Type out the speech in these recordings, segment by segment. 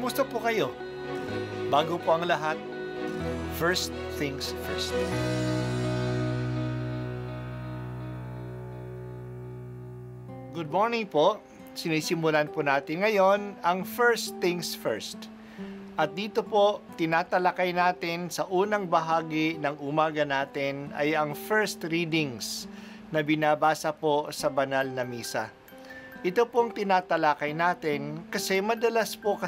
Kumusta po kayo? Bago po ang lahat, first things first. Good morning po. Sinisimulan po natin ngayon ang first things first. At dito po, tinatalakay natin sa unang bahagi ng umaga natin ay ang first readings na binabasa po sa banal na misa. Ito pong tinatalakay natin kasi madalas po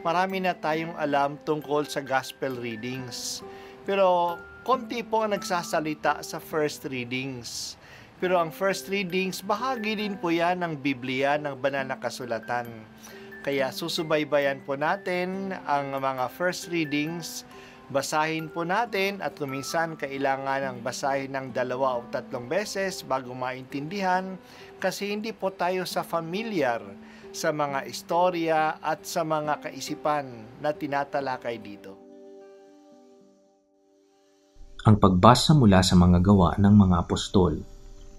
marami na tayong alam tungkol sa gospel readings. Pero konti po ang nagsasalita sa first readings. Pero ang first readings, bahagi din po yan ng Biblia, ng banal na kasulatan. Kaya susubaybayan po natin ang mga first readings, basahin po natin at kuminsan kailangan ng basahin ng 2 o 3 beses bago maintindihan kasi hindi po tayo familiar sa mga istorya at sa mga kaisipan na tinatalakay dito. Ang pagbasa mula sa mga gawa ng mga apostol.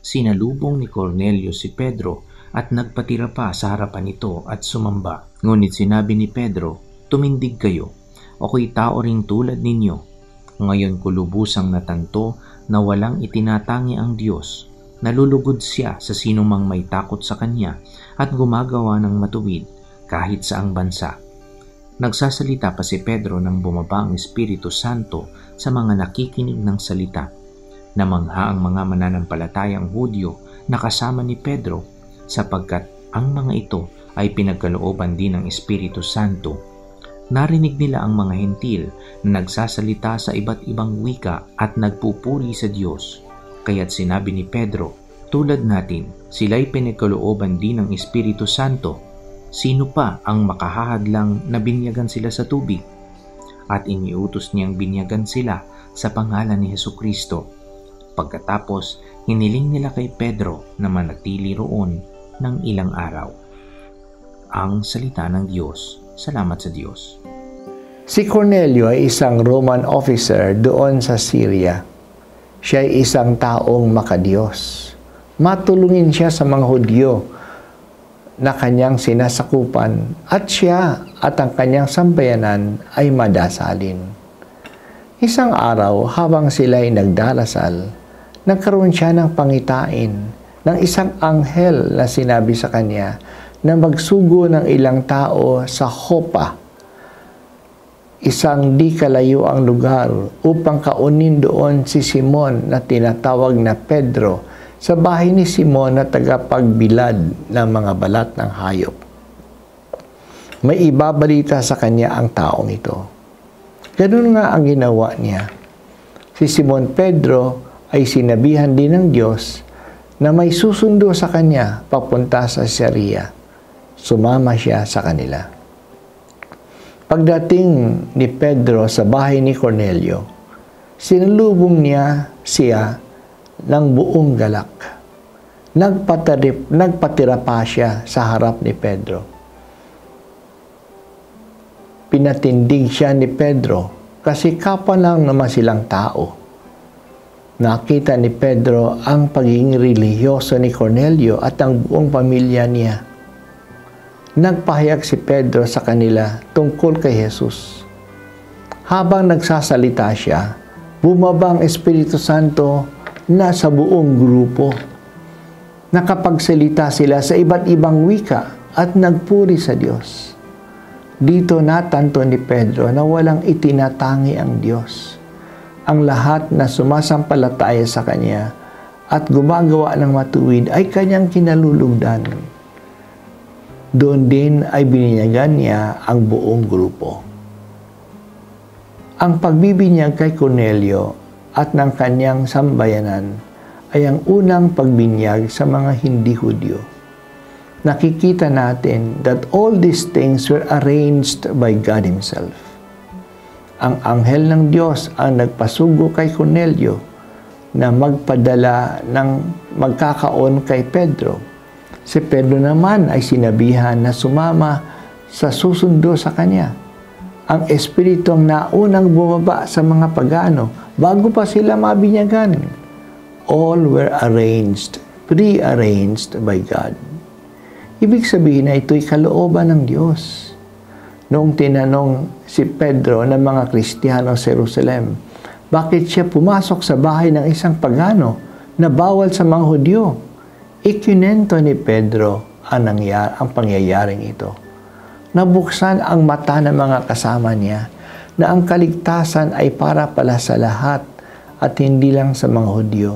Sinalubong ni Cornelio si Pedro at nagpatira pa sa harapan nito at sumamba. Ngunit sinabi ni Pedro, "Tumindig kayo, ako'y tao ring tulad ninyo. Ngayon ko lubusang natanto na walang itinatangi ang Diyos. Nalulugod siya sa sinumang may takot sa Kanya at gumagawa ng matuwid kahit saang bansa." Nagsasalita pa si Pedro nang bumaba ang Espiritu Santo sa mga nakikinig ng salita. Namangha ang mga mananampalatayang Hudyo na kasama ni Pedro sapagkat ang mga ito ay pinagkalooban din ng Espiritu Santo. Narinig nila ang mga hentil na nagsasalita sa iba't ibang wika at nagpupuri sa Diyos. Kaya't sinabi ni Pedro, "Tulad natin, sila'y pinagkalooban din ng Espiritu Santo. Sino pa ang makahahadlang na binyagan sila sa tubig?" At iniutos niyang binyagan sila sa pangalan ni Hesukristo. Pagkatapos, hiniling nila kay Pedro na manatili roon ng ilang araw. Ang salita ng Diyos. Salamat sa Diyos. Si Cornelio ay isang Roman officer doon sa Syria. Siya ay isang taong makadiyos. Matulungin siya sa mga Hudyo na kanyang sinasakupan at siya at ang kanyang sambayanan ay madasalin. Isang araw habang sila ay nagdarasal, nagkaroon siya ng pangitain ng isang anghel na sinabi sa kanya na magsugo ng ilang tao sa Joppa, isang di kalayo ang lugar, upang kaunin doon si Simon na tinatawag na Pedro sa bahay ni Simon na tagapagbilad ng mga balat ng hayop. May ibabalita sa kanya ang taong ito. Ganun nga ang ginawa niya. Si Simon Pedro ay sinabihan din ng Diyos na may susundo sa kanya papunta sa Syria. Sumama siya sa kanila. Pagdating ni Pedro sa bahay ni Cornelio, sinalubong niya siya ng buong galak. Nagpatira pa siya sa harap ni Pedro. Pinatindig siya ni Pedro kasi kapwa lang naman silang tao. Nakita ni Pedro ang pagiging relihiyoso ni Cornelio at ang buong pamilya niya. Nagpahayag si Pedro sa kanila tungkol kay Jesus. Habang nagsasalita siya, bumaba ang Espiritu Santo na sa buong grupo. Nakapagsalita sila sa iba't ibang wika at nagpuri sa Diyos. Dito natanto ni Pedro na walang itinatangi ang Diyos. Ang lahat na sumasampalataya sa Kanya at gumagawa ng matuwid ay Kanyang kinalulugdan. Doon din ay bininyagan niya ang buong grupo. Ang pagbibinyag kay Cornelio at ng kanyang sambayanan ay ang unang pagbinyag sa mga hindi Hudyo. Nakikita natin that all these things were arranged by God Himself. Ang anghel ng Diyos ang nagpasugo kay Cornelio na magpadala ng magkakaon kay Pedro. Si Pedro naman ay sinabihan na sumama sa susundo sa kanya. Ang Espiritu ang naunang bumaba sa mga pagano bago pa sila mabinyagan. All were arranged, pre-arranged by God. Ibig sabihin na ito'y kalooban ng Diyos. Noong tinanong si Pedro ng mga Kristiyano sa Jerusalem, bakit siya pumasok sa bahay ng isang pagano na bawal sa mga Hudyo? Ikinento ni Pedro ang pangyayaring ito. Nabuksan ang mata ng mga kasama niya na ang kaligtasan ay para pala sa lahat at hindi lang sa mga Hudyo.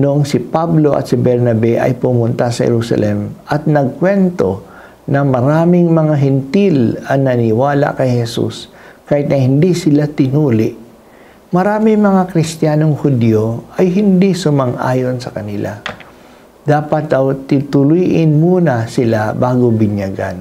Noong si Pablo at si Bernabe ay pumunta sa Jerusalem at nagkwento na maraming mga hintil ang naniwala kay Jesus kahit na hindi sila tinuli, maraming mga Kristiyanong Hudyo ay hindi sumang-ayon sa kanila. Dapat daw tituloyin muna sila bago binyagan.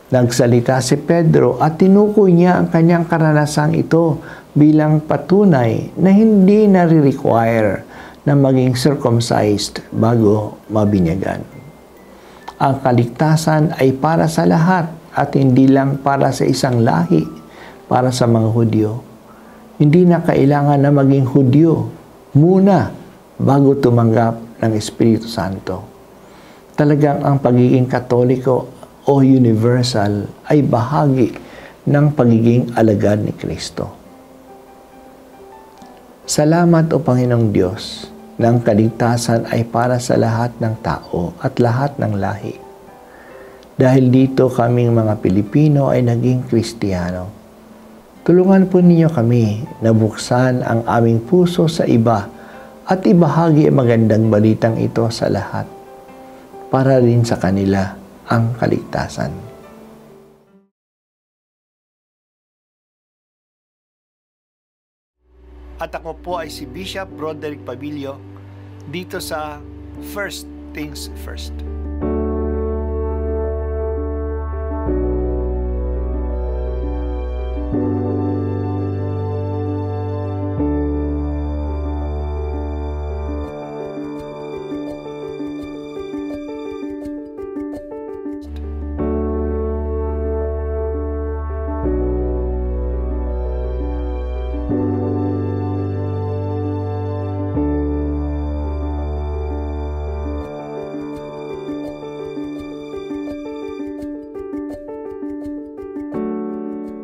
Nagsalita si Pedro at tinukoy niya ang kanyang karanasang ito bilang patunay na hindi nare-require na maging circumcised bago mabinyagan. Ang kaligtasan ay para sa lahat at hindi lang para sa isang lahi, para sa mga Hudyo. Hindi na kailangan na maging Hudyo muna bago tumanggap ng Espiritu Santo. Talagang ang pagiging Katoliko o universal ay bahagi ng pagiging alagad ni Kristo. Salamat o Panginoong Diyos na ang kaligtasan ay para sa lahat ng tao at lahat ng lahi. Dahil dito kaming mga Pilipino ay naging Kristiyano. Tulungan po ninyo kami na buksan ang aming puso sa iba at ibahagi ang magandang balitang ito sa lahat para rin sa kanila ang kaligtasan. At ako po ay si Bishop Broderick Pabilio dito sa First Things First.